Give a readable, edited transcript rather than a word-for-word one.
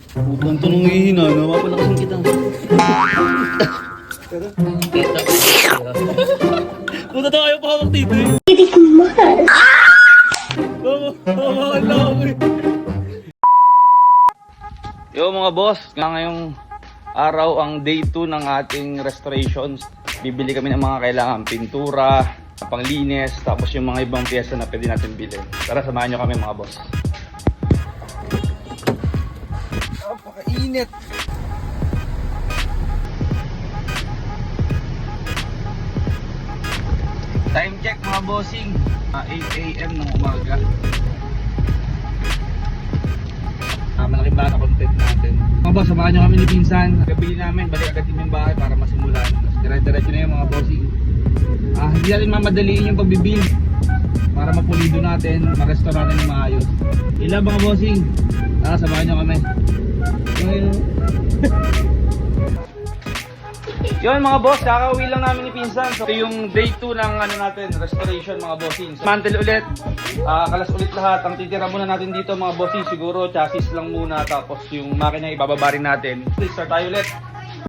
Putang to nung ihina, napapalakasan kita. Puta to kayo pa hawak dito eh. Hindi ko mahal. Mahal na ako eh. Yo mga boss, ngayong araw ang day 2 ng ating restorations. Bibili kami ng mga kailangan pintura, panglinis, tapos yung mga ibang piyesa na pwede natin bilhin. Tara, samahan nyo kami mga boss. Napakainit! Time check mga bossing, 8 AM ng umaga. Malaking bata content natin. Mga boss, samahan nyo kami ni Pinsan. Gabili namin, balik agad yung bahay para masimulan. Dire-diretso na yung mga bossing. Hindi natin mamadaliin yung pagbibili para mapulido natin, ma-restore natin yung maayos. Ilan mga bossing? Samahan nyo kami. Yun mga boss, kakauwi lang namin ni Pinsan. So ito yung day 2 ng natin, restoration mga bossing. So, mantle ulit, kalas ulit lahat. Ang titira muna natin dito mga bossing, siguro chassis lang muna. Tapos yung makina ibababa rin natin. Please start tayo ulit.